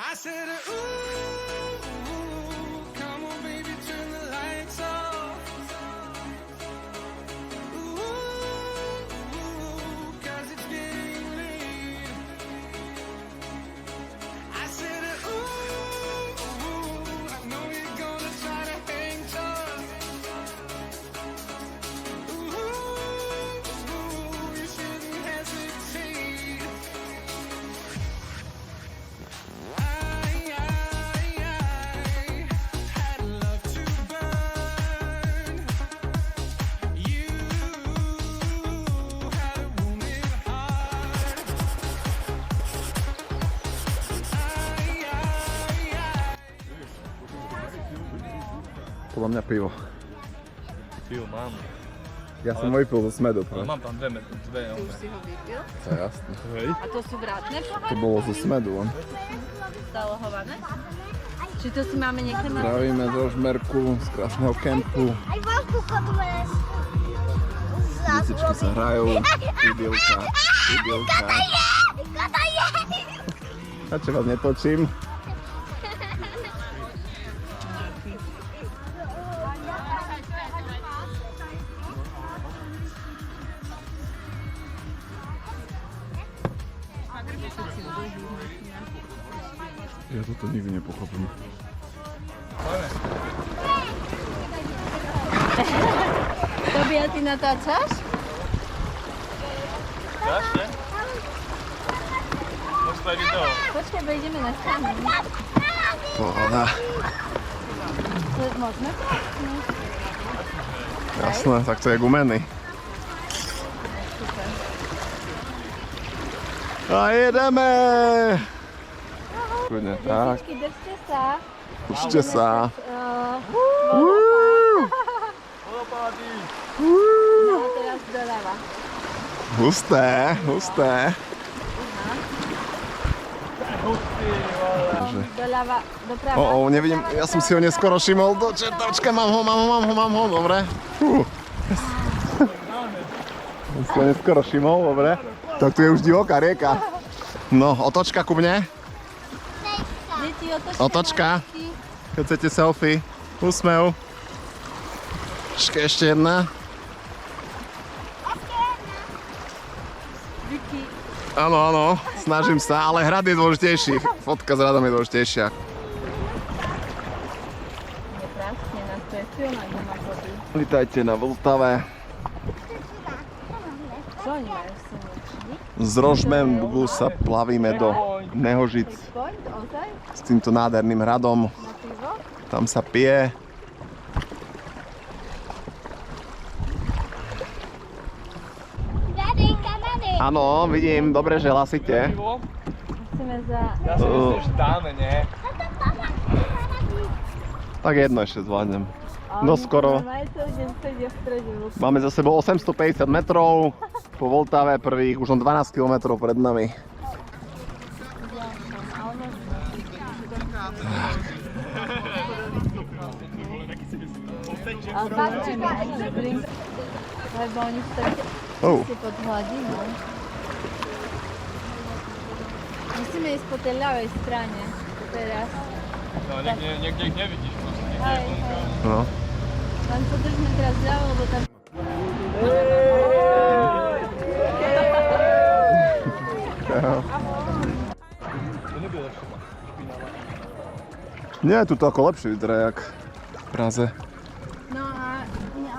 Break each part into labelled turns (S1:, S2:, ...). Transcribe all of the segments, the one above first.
S1: I said, ooh, come on, baby, turn the lights off. Ooh, 'cause it's getting late. I said, ooh, I know you're gonna try to hang tough. Ooh, you shouldn't hesitate.
S2: Podľa mňa pivo.
S3: Pivo mám.
S2: Ja som vypil zo smedu.
S3: Ale mám tam dve.
S4: Tu už si ho vypil?
S2: To je jasné.
S4: A to sú vrátne pohľady?
S2: To bolo zo smedu.
S4: Zalohované? Či to si máme niekde mať?
S2: Zdravíme z Rožmerku, z krásneho kempu. Detičky sa hrajú. Idielka. A čo vás netočím? Ja toto nikdy nepochopím.
S4: Tobi, a ty natáčaš?
S3: Ďalšie? Môžeš to aj video.
S4: Počkaj, bo ideme na stranu.
S2: Pohoda.
S4: To je možné?
S2: Jasné, tak to je gumený. A jedeme! Kudne, tak.
S4: Detičky, držte sa.
S2: Držte sa.
S3: Vodopády.
S4: No, teraz doľava.
S2: Husté.
S4: Doľava, doprava.
S2: Nevidím, ja som si ho neskoro všimol. Do čertočka, mám ho, dobre. Som si ho neskoro všimol, dobre. Tak tu je už divoká rieka. No, otočka ku mne.
S4: Deti,
S2: Otočka. Keď chcete selfie. Úsmev. Ešte jedna. Áno, snažím sa, ale hrad je dôležitejší. Fotka s hradom je dôležitejšia.
S4: Krásne, nás to je silná doma vody.
S2: Vítajte na Vltave.
S4: Čo oni majú slnečný?
S2: Z Rožmerku sa plavíme do Nehožic
S4: Point, ozaj?
S2: s týmto nádherným hradom.
S4: Na pivo?
S2: Tam sa pije. Áno, vidím, dobre, že hlasíte.
S4: Musíme za...
S3: Ja si myslím, že dáme, nie?
S2: Tak jedno ešte zvládnem. No skoro. Máme za sebou 850 metrov po Vltave prvých, už len 12 km pred nami.
S4: Ale páči mi, lebo oni sú také pod hladinou. Musíme ísť po tej ľavej strane teraz.
S3: No, niekde ich nevidíš proste, niekde
S4: Hej,
S3: je slnko.
S2: No.
S4: Len podržme teraz ľavo, lebo tam...
S2: Nie, tu to ako lepšie vyzerá, jak v Praze.
S4: No a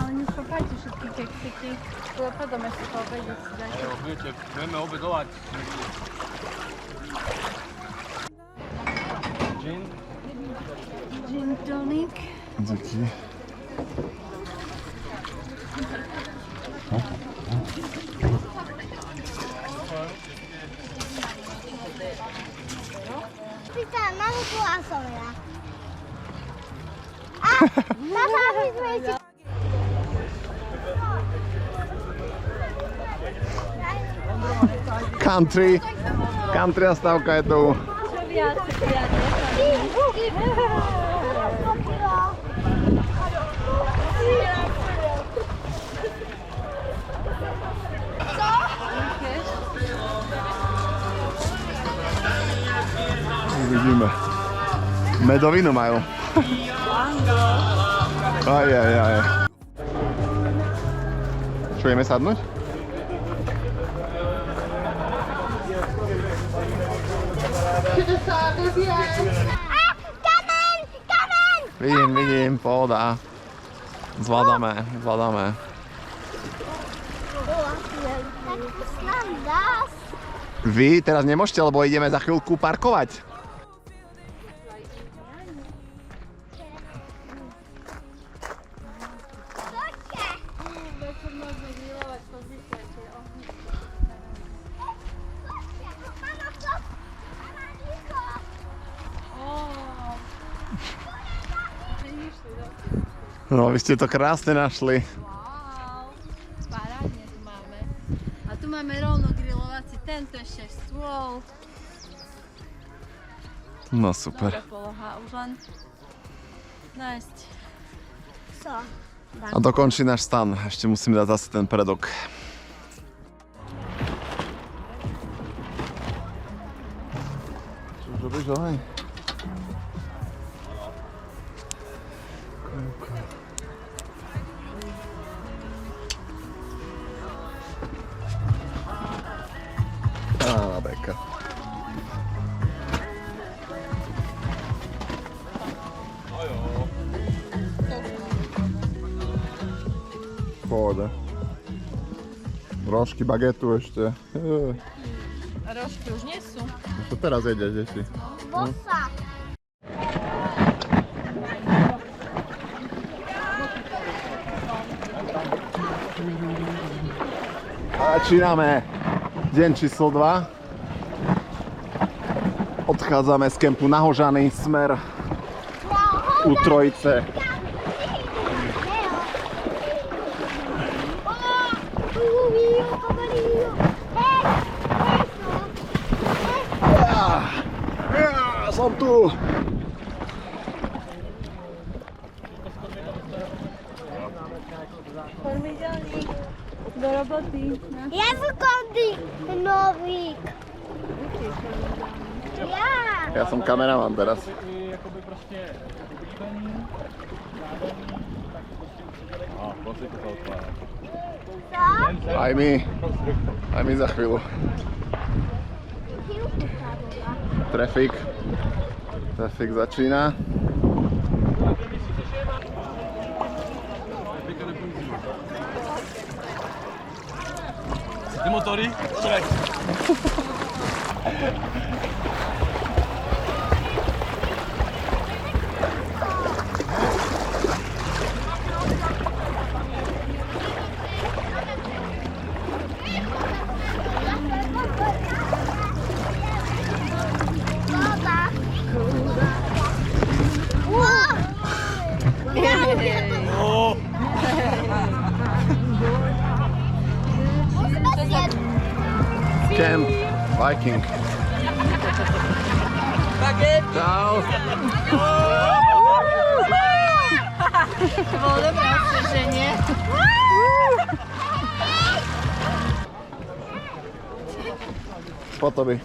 S4: ale nešpapajte všetky keksiky. Potom ešte po obede si dajte.
S3: Evo, budete, budeme obedovať. Gin?
S4: Gin tonic.
S2: Deti.
S5: Pýtam, máme tu asovia. A, tata, my sme ešte...
S2: Country a stavka je tu.
S4: Čo viac, viac.
S2: Vidíme. Medovinu majú. Aj. Čo, ideme sadnúť? Vidím, pohoda. Zvládame. Vy teraz nemôžete, lebo ideme za chvíľku parkovať. No, vy ste to krásne našli.
S4: Wow, parádne tu máme. A tu máme rovno grilovací tento ešte stôl.
S2: No super.
S4: Dobrá poloha, už len nájsť.
S5: Co?
S2: A dokončí náš stan. Ešte musím dať zase ten predok. Čo robíš, ahoj? Á, beka. Pohoda. Rožky, bagetu ešte.
S4: A rožky už nie sú.
S2: Čo teraz jedia, deti?
S5: Bosa.
S2: Začíname deň číslo 2. Odchádzame z kempu Nahožany, smer u Trojice. Som tu!
S4: Formidelník do roboty.
S5: Ja som novík.
S2: Ja som kameraman teraz. Aj my za chvíľu. Trafik začína.
S3: Ty motory? Šrek.
S2: Camp Viking. Čau.
S4: To bolo dobré osvieženie.
S2: Po tobie.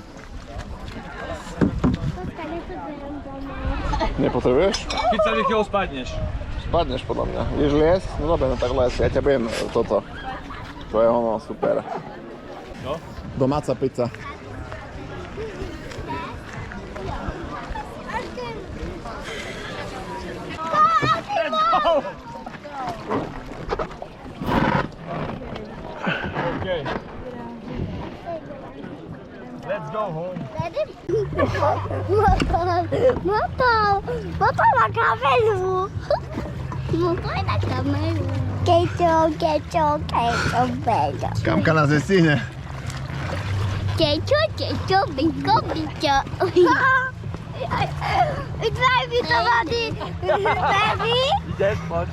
S2: Nepotrebuješ?
S3: Keď sa rýchlo spadneš.
S2: Spadneš podľa mňa. Ideš liesť? No dobre, no tak les. Ja ťa budem toto. To je ono, super.
S3: No?
S2: Domáca pizza.
S3: Okay. Let's go home.
S5: Motor na kameru. Motor na kameru. Keďo, beďo.
S2: Kamka nás nestihne.
S5: Keďo, bičo. Baby, to vody. Baby.
S3: Ideš, poď.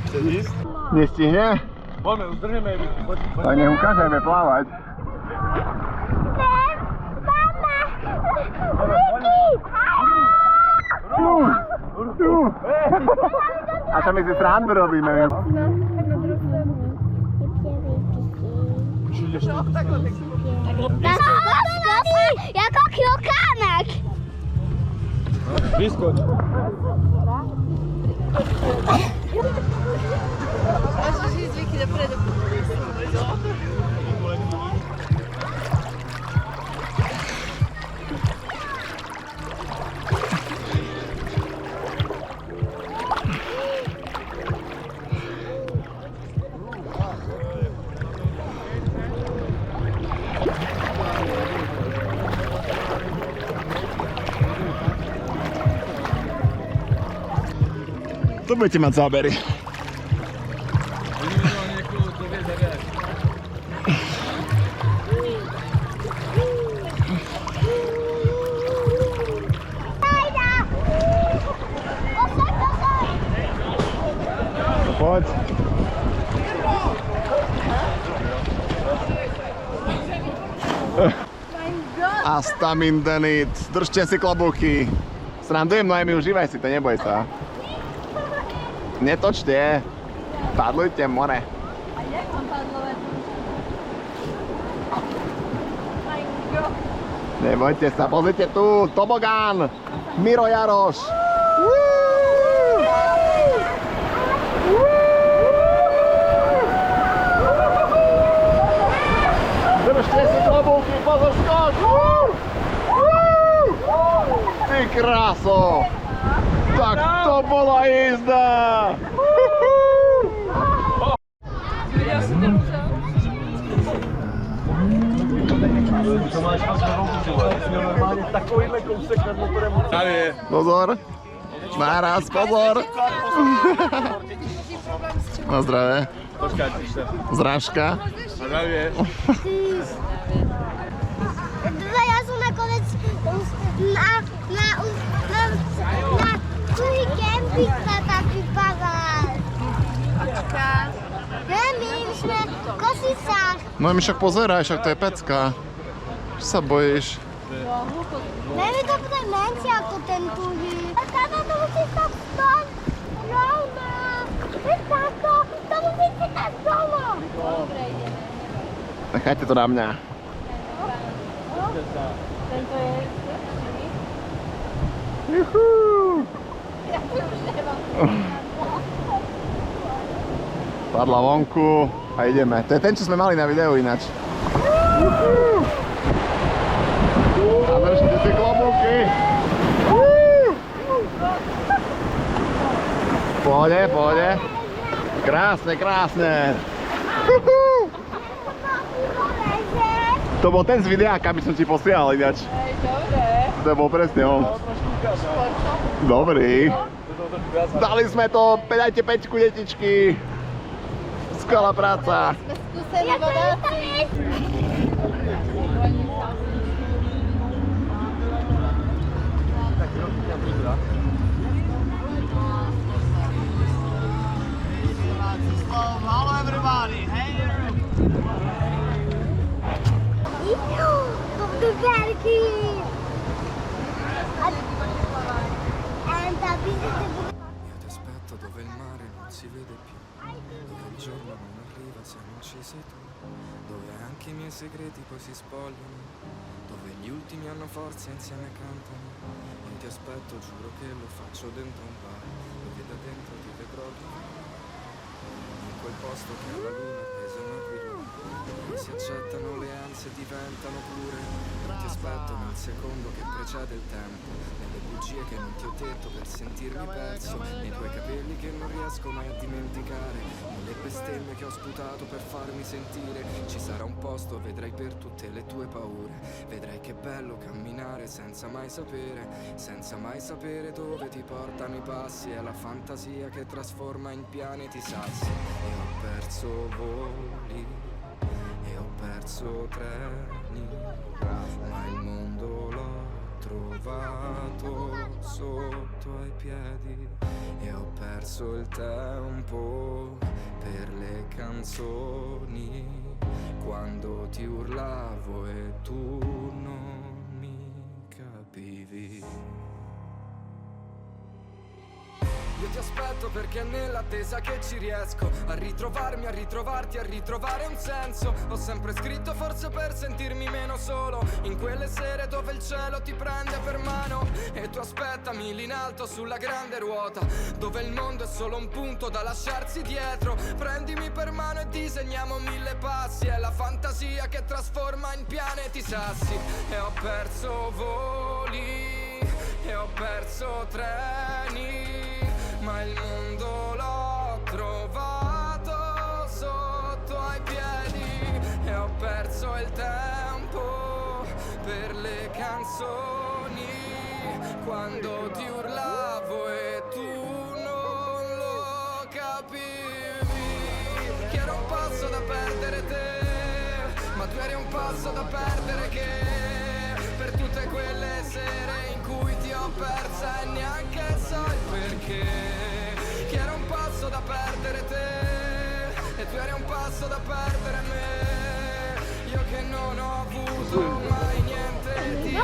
S3: Chceš ísť?
S2: Nestihne?
S3: Poďme, uzdrhneme. Poď.
S2: Tak nech ukážeme plávať. Tu. A čo my si srandu robíme?
S5: Jako krokánek.
S3: Vyskoč.
S4: Môžeš ísť Vicky dopredu.
S2: To budete mať zábery. Poď. Astamindenit. Držte si klobúky. Srandujem, Noemi, užívaj si to, neboj sa. Netočte. Padlujte more.
S4: A jak mám padlové?
S2: Nebojte sa, pozrite tu, tobogán. Miro Jaroš. Držte si klobúky, pozor, skok. Ty kráso. Tak to bola jízda!
S3: To máš normálne takovýhle kousek nad motorem.
S2: Pozor! Naraz, pozor! Na zdravé.
S3: Počkaj, píšte.
S2: Zrážka.
S3: Na zdravie.
S5: Ja som nakonec na druhý kemping sa tak vypadal. Ne, my sme v Kosicách.
S2: No mi však pozeraj, však to je pecka. Čo sa bojíš?
S5: Ne, mi to bude menšie ako ten tuhý. A táto to musí stať stať. Rovno. Táto, to musí stať doma.
S4: Dobre, ideme.
S2: Nechajte to na mňa.
S4: Tento je lepší.
S2: Juhu.
S4: Ja tu už nemám.
S2: Padla vonku a ideme. To je ten, čo sme mali na videu ináč. A držte si klobúky. Pohode, pohode. Krásne, krásne. To bol ten z videáka, aby som ti posielal ináč.
S4: Hej, dobre.
S2: To bol presne on. Dobrý. Dali sme to, dajte pečku, detičky. Skvelá práca.
S4: Sme skúsení vodáci.
S3: Hello everybody, hey!
S5: To bude veľký. A tá visita bude...
S1: Io ti aspetto dove il mare non si vede più, dove il giorno non arriva se non ci sei tu, dove anche i miei segreti poi si spogliano, dove gli ultimi hanno forza e insieme cantano. Io ti aspetto, giuro che lo faccio dentro un bar, dove da dentro ti vedrò in quel posto che ha la luna appesa un aquilone, dove si accettano le ansie e diventano pure. Io ti aspetto nel secondo che precede il tempo, nelle bugie che non ti ho detto per sentirmi perso, nei tuoi capelli che non riesco mai a dimenticare, nelle bestemmie che ho sputato per farmi sentire. Ci sarà un posto, vedrai per tutte le tue paure, vedrai che bello camminare senza mai sapere dove ti portano i passi. È la fantasia che trasforma in pianeti sassi. E ho perso voli e ho perso treni, ma il mondo l'ho trovato sotto ai piedi. E ho perso il tempo per le canzoni, quando ti urlavo e tu non mi capivi. Io ti aspetto perché è nell'attesa che ci riesco a ritrovarmi, a ritrovarti, a ritrovare un senso. Ho sempre scritto forse per sentirmi meno solo, in quelle sere dove il cielo ti prende per mano. E tu aspettami lì in alto sulla grande ruota, dove il mondo è solo un punto da lasciarsi dietro. Prendimi per mano e disegniamo 1000 passi. È la fantasia che trasforma in pianeti sassi. E ho perso voli, e ho perso treni, ma il mondo l'ho trovato sotto ai piedi. E ho perso il tempo per le canzoni, quando ti urlavo e tu non lo capivi. Che ero un passo da perdere te, ma tu eri un passo da perdere che, per tutte quelle sere in cui ti ho persa e neanche so il perché. Che era un passo da perdere te e tu eri un passo da perdere me. Io che non ho avuto mai niente di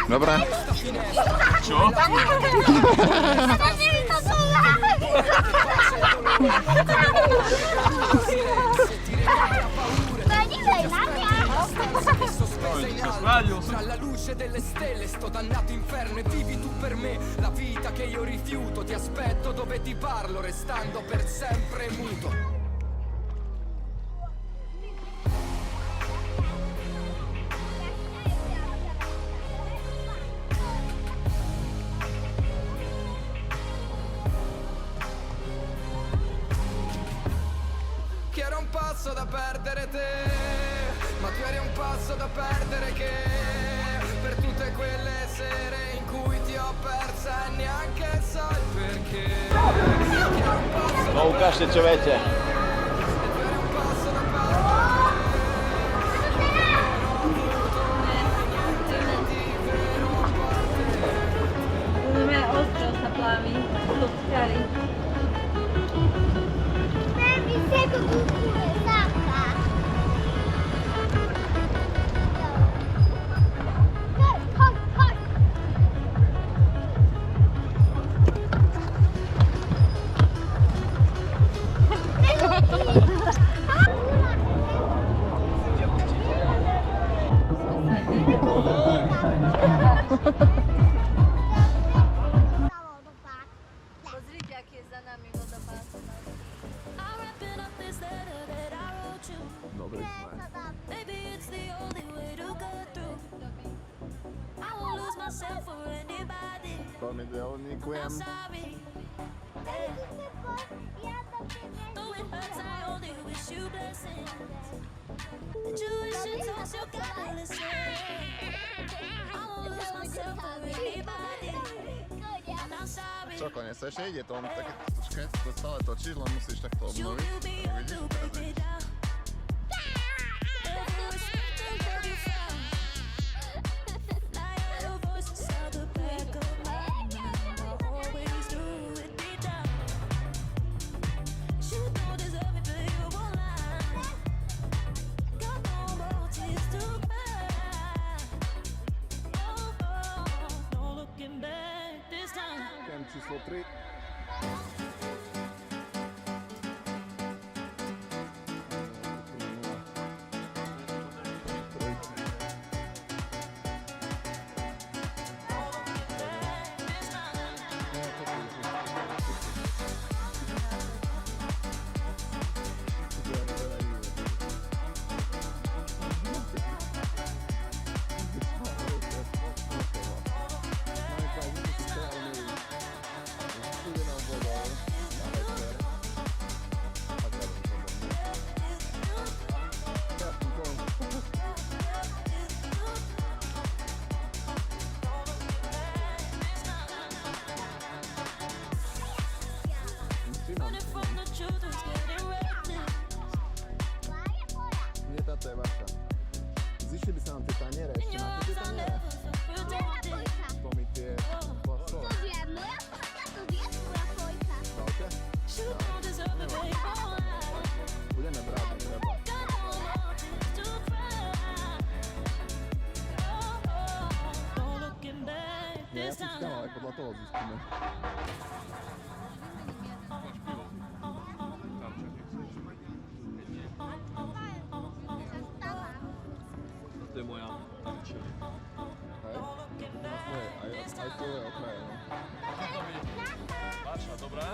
S2: Dobra.
S3: Čo?
S1: Tra la luce delle stelle sto dannato inferno e vivi tu per me la vita che io rifiuto. Ti aspetto dove ti parlo restando per sempre muto. Che era un passo da perdere te, ma tu eri un passo da perdere che, per tutte quelle sere in cui ti ho persa e neanche so il perché. Che era un passo
S3: No ukážte čo viete.
S1: e tu eri un passo da perdere.
S4: Secondo me ostro sa plavi, toccare.
S5: Mi seguo tu, Sacca.
S4: Pozrite, aký je za nami vodopád.
S6: Maybe it's the only way to go through. I won't lose myself for anybody.
S2: Veľmi ďakujem.
S6: Sorry, though it hurts, I only wish you blessings. Intuition talks, you gotta listen. I won't lose myself for anybody. And I'm sorry.
S2: Čo, konec sa ešte ide, to mám také, počkaj, to stále točíš, len musíš takto
S6: You
S2: obnoviť.
S6: will be able to break it down.
S2: Číslo 3. Studená voda. Nie, ja puszczam, ale podľa toho zistíme.
S3: To je moja.
S2: Hej? Aj to je okraje, no.
S3: Vaša, dobrá?